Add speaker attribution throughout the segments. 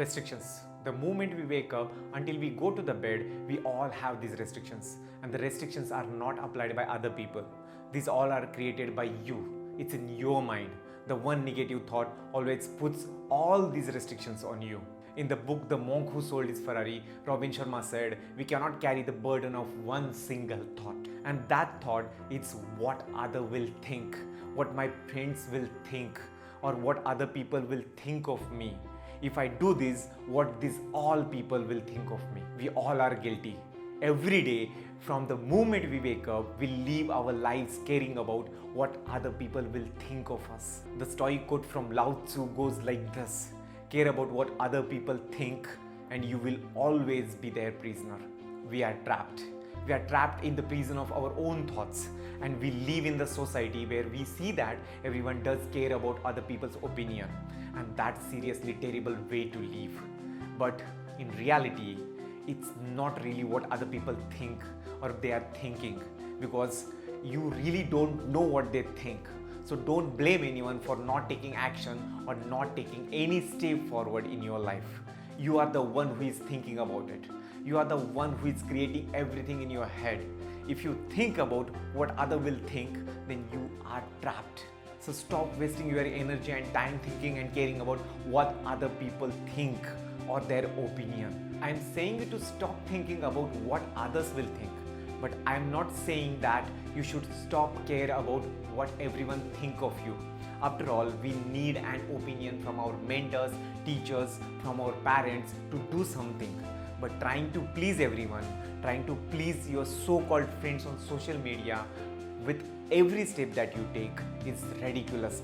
Speaker 1: Restrictions. The moment we wake up until we go to the bed, we all have these restrictions, and the restrictions are not applied by other people. These all are created by you. It's in your mind. The one negative thought always puts all these restrictions on you. In the book The Monk Who Sold His Ferrari, Robin Sharma said, we cannot carry the burden of one single thought. And that thought is what other will think, what my friends will think, or what other people will think of me. If I do this, what these all people will think of me. We all are guilty. Every day, from the moment we wake up, we live our lives caring about what other people will think of us. The Stoic quote from Lao Tzu goes like this: care about what other people think, and you will always be their prisoner. We are trapped. We are trapped in the prison of our own thoughts, and we live in the society where we see that everyone does care about other people's opinion, and that's seriously terrible way to live. But in reality, it's not really what other people think or they are thinking, because you really don't know what they think. So don't blame anyone for not taking action or not taking any step forward in your life. You are the one who is thinking about it. You are the one who is creating everything in your head. If you think about what other will think, then you are trapped. So stop wasting your energy and time thinking and caring about what other people think or their opinion. I am saying you to stop thinking about what others will think. But I am not saying that you should stop care about what everyone think of you. After all, we need an opinion from our mentors, teachers, from our parents to do something. But trying to please everyone, trying to please your so-called friends on social media with every step that you take is ridiculous.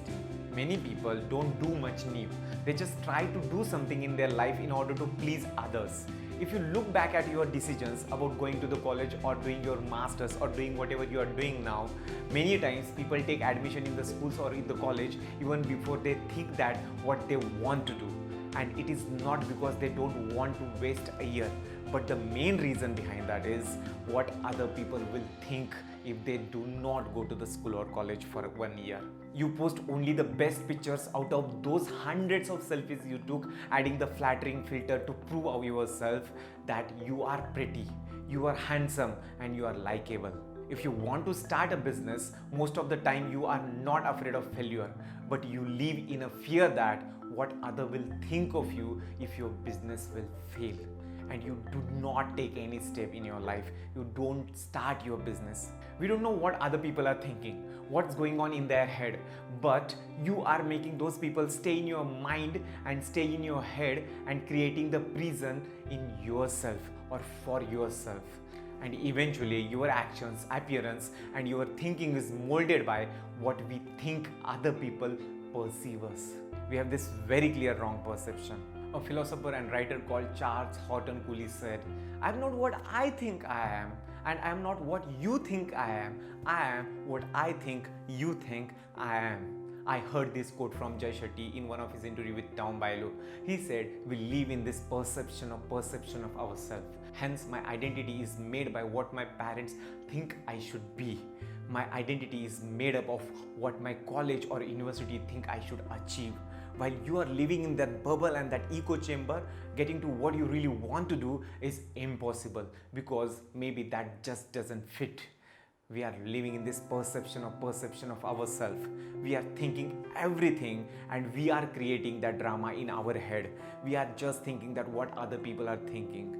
Speaker 1: Many people don't do much new. They just try to do something in their life in order to please others. If you look back at your decisions about going to the college or doing your masters or doing whatever you are doing now, many times people take admission in the schools or in the college even before they think that what they want to do. And it is not because they don't want to waste a year, but the main reason behind that is what other people will think if they do not go to the school or college for 1 year. You post only the best pictures out of those hundreds of selfies you took, adding the flattering filter to prove of yourself that you are pretty, you are handsome, and you are likable. If you want to start a business, most of the time you are not afraid of failure, but you live in a fear that what other will think of you if your business will fail. And you do not take any step in your life. You don't start your business. We don't know what other people are thinking, what's going on in their head, but you are making those people stay in your mind and stay in your head and creating the prison in yourself or for yourself. And eventually your actions, appearance, and your thinking is molded by what we think other people perceive us. We have this very clear wrong perception. A philosopher and writer called Charles Horton Cooley said, I am not what I think I am, and I am not what you think I am what I think you think I am. I heard this quote from Jay Shetty in one of his interviews with Tom Bigelow. He said, we live in this perception of ourselves. Hence, my identity is made by what my parents think I should be. My identity is made up of what my college or university think I should achieve. While you are living in that bubble and that echo chamber, getting to what you really want to do is impossible because maybe that just doesn't fit. We are living in this perception of ourselves. We are thinking everything and we are creating that drama in our head. We are just thinking that what other people are thinking.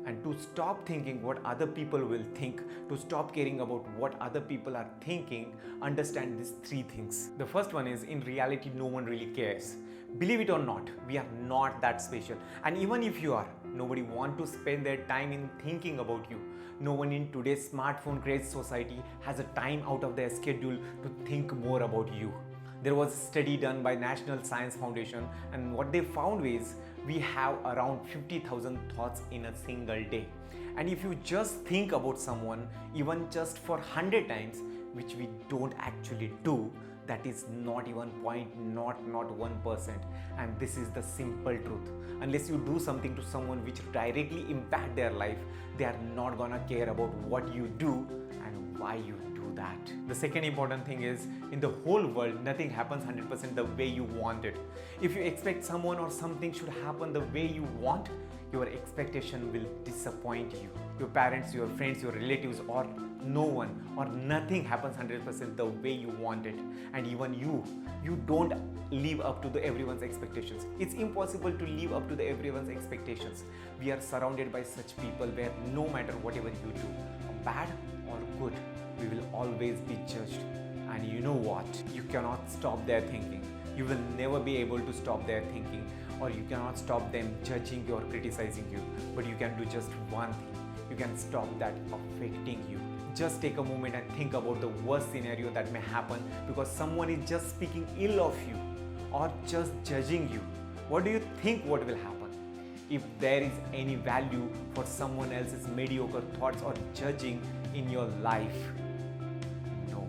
Speaker 1: And to stop thinking what other people will think, to stop caring about what other people are thinking, understand these three things. The first one is, in reality, no one really cares. Believe it or not, we are not that special. And even if you are, nobody wants to spend their time in thinking about you. No one in today's smartphone crazed society has a time out of their schedule to think more about you. There was a study done by National Science Foundation, and what they found is we have around 50,000 thoughts in a single day. And if you just think about someone even just for 100 times, which we don't actually do, that is not even 1%. And this is the simple truth. Unless you do something to someone which directly impact their life, they are not gonna care about what you do and why you do that. The second important thing is, in the whole world, nothing happens 100% the way you want it. If you expect someone or something should happen the way you want, your expectation will disappoint you. Your parents, your friends, your relatives, or no one or nothing happens 100% the way you want it. And even you don't live up to everyone's expectations. It's impossible to live up to everyone's expectations. We are surrounded by such people where no matter whatever you do, bad or good, we will always be judged. And you know what? You cannot stop their thinking. You will never be able to stop their thinking, or you cannot stop them judging you or criticizing you. But you can do just one thing. You can stop that affecting you. Just take a moment and think about the worst scenario that may happen because someone is just speaking ill of you or just judging you. What do you think what will happen? If there is any value for someone else's mediocre thoughts or judging in your life, no,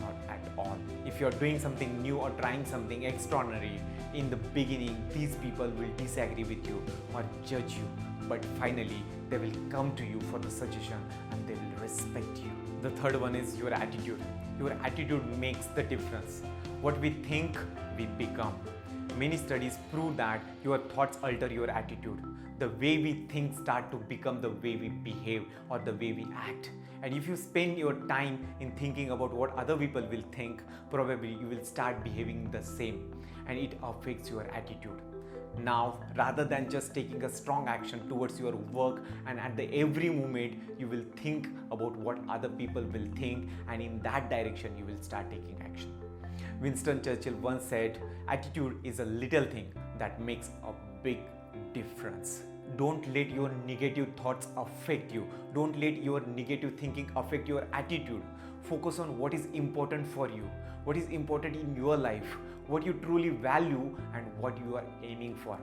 Speaker 1: not at all. If you're doing something new or trying something extraordinary, in the beginning, these people will disagree with you or judge you. But finally, they will come to you for the suggestion and they will respect you. The third one is your attitude. Your attitude makes the difference. What we think, we become. Many studies prove that your thoughts alter your attitude. The way we think start to become the way we behave or the way we act. And if you spend your time in thinking about what other people will think, probably you will start behaving the same, and it affects your attitude. Now, rather than just taking a strong action towards your work, and at the every moment you will think about what other people will think, and in that direction you will start taking action. Winston Churchill once said, attitude is a little thing that makes a big difference. Don't let your negative thoughts affect you. Don't let your negative thinking affect your attitude. Focus on what is important for you, what is important in your life, what you truly value, and what you are aiming for.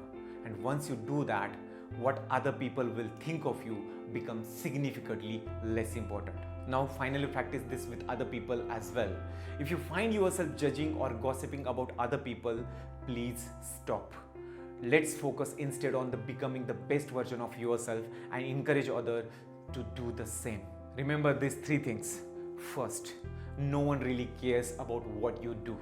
Speaker 1: And once you do that, what other people will think of you becomes significantly less important. Now finally practice this with other people as well. If you find yourself judging or gossiping about other people, please stop. Let's focus instead on becoming the best version of yourself and encourage others to do the same. Remember these three things. First, no one really cares about what you do.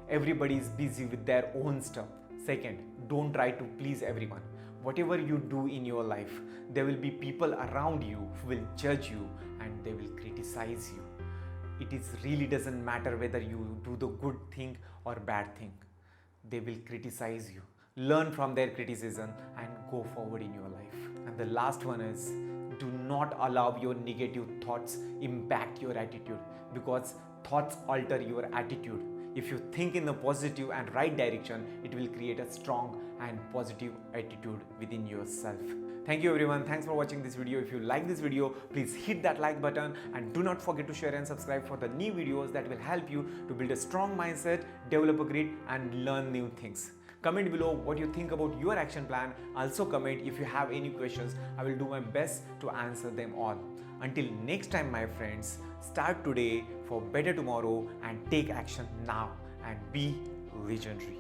Speaker 1: Everybody is busy with their own stuff. Second, don't try to please everyone. Whatever you do in your life, there will be people around you who will judge you and they will criticize you. It really doesn't matter whether you do the good thing or bad thing. They will criticize you. Learn from their criticism and go forward in your life. And the last one is, do not allow your negative thoughts impact your attitude, because thoughts alter your attitude. If you think in the positive and right direction, it will create a strong and positive attitude within yourself. Thank you everyone. Thanks for watching this video. If you like this video, please hit that like button and do not forget to share and subscribe for the new videos that will help you to build a strong mindset, develop a grit, and learn new things. Comment below what you think about your action plan. Also comment if you have any questions. I will do my best to answer them all. Until next time, my friends, start today for better tomorrow and take action now and be legendary.